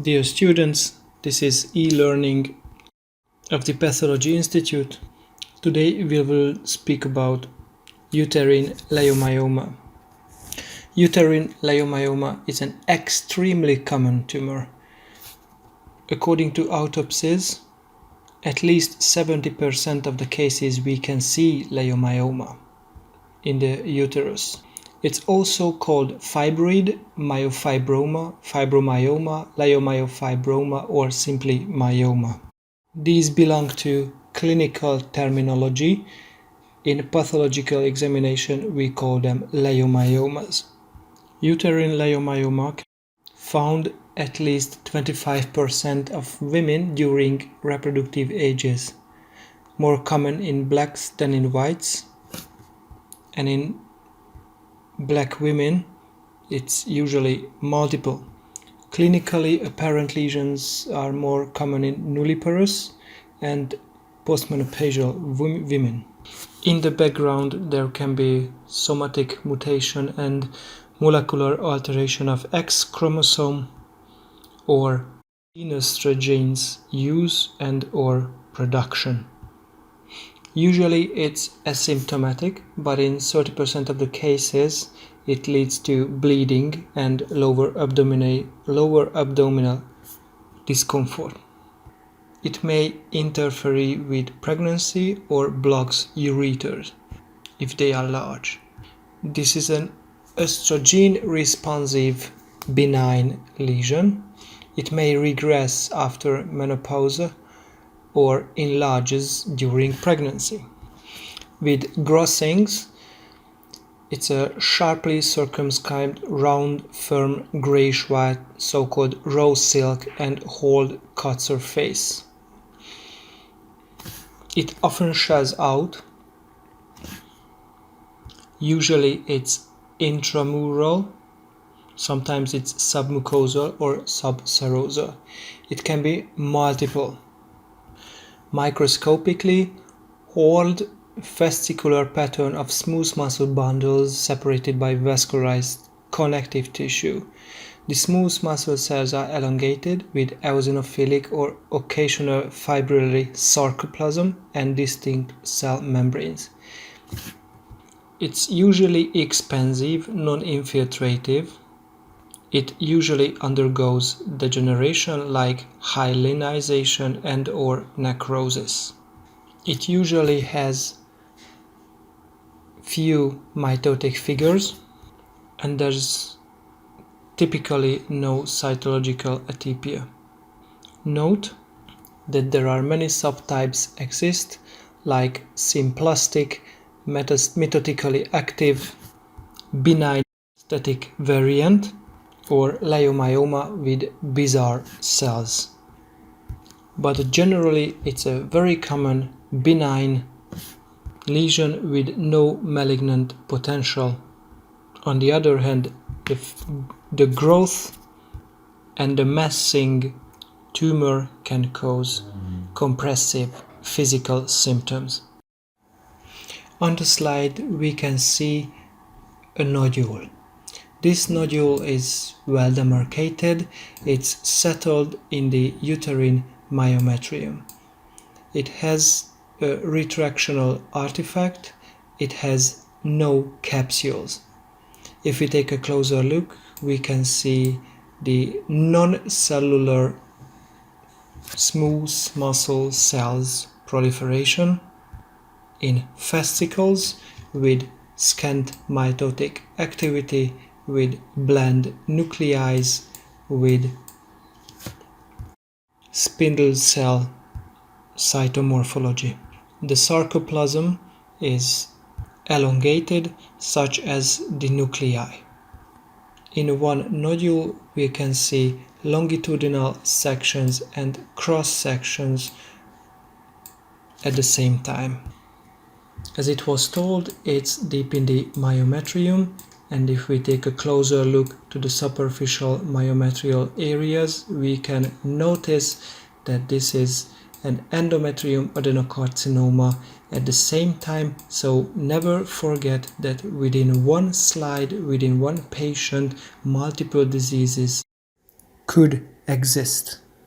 Dear students, this is e-learning of the Pathology Institute. Today we will speak about uterine leiomyoma. Uterine leiomyoma is an extremely common tumor. According to autopsies, at least 70% of the cases we can see leiomyoma in the uterus. It's also called fibroid, myofibroma, fibromyoma, leiomyofibroma, or simply myoma. These belong to clinical terminology. In pathological examination, we call them leiomyomas. Uterine leiomyoma found at least 25% of women during reproductive ages, more common in blacks than in whites, and in black women it's usually multiple. Clinically apparent lesions are more common in nulliparous and postmenopausal women. In the background there can be somatic mutation and molecular alteration of X chromosome or estrogens use and or production. Usually it's asymptomatic, but in 30% of the cases it leads to bleeding and lower abdominal discomfort. It may interfere with pregnancy or blocks ureters if they are large. This is an estrogen-responsive benign lesion. It may regress after menopause or enlarges during pregnancy. With grossings, it's a sharply circumscribed, round, firm, grayish-white, so-called raw silk and hold cut surface. It often shells out. Usually it's intramural, sometimes it's submucosal or subserosal. It can be multiple. Microscopically, whorled fascicular pattern of smooth muscle bundles separated by vascularized connective tissue. The smooth muscle cells are elongated with eosinophilic or occasional fibrillary sarcoplasm and distinct cell membranes. It's usually expansive, non-infiltrative. It usually undergoes degeneration like hyalinization and or necrosis. It usually has few mitotic figures and there's typically no cytological atypia. Note that there are many subtypes exist like symplastic, mitotically active, benign static variant, or leiomyoma with bizarre cells. But generally it's a very common benign lesion with no malignant potential. On the other hand, the growth and the massing tumor can cause compressive physical symptoms. On the slide we can see a nodule. This nodule is well demarcated. It's settled in the uterine myometrium. It has a retractional artifact. It has no capsules. If we take a closer look, we can see the non-cellular smooth muscle cells proliferation in fascicles with scant mitotic activity, with bland nuclei, with spindle cell cytomorphology. The sarcoplasm is elongated, such as the nuclei. In one nodule we can see longitudinal sections and cross sections at the same time. As it was told, it's deep in the myometrium, and if we take a closer look to the superficial myometrial areas, we can notice that this is an endometrium adenocarcinoma at the same time. So never forget that within one slide, within one patient, multiple diseases could exist.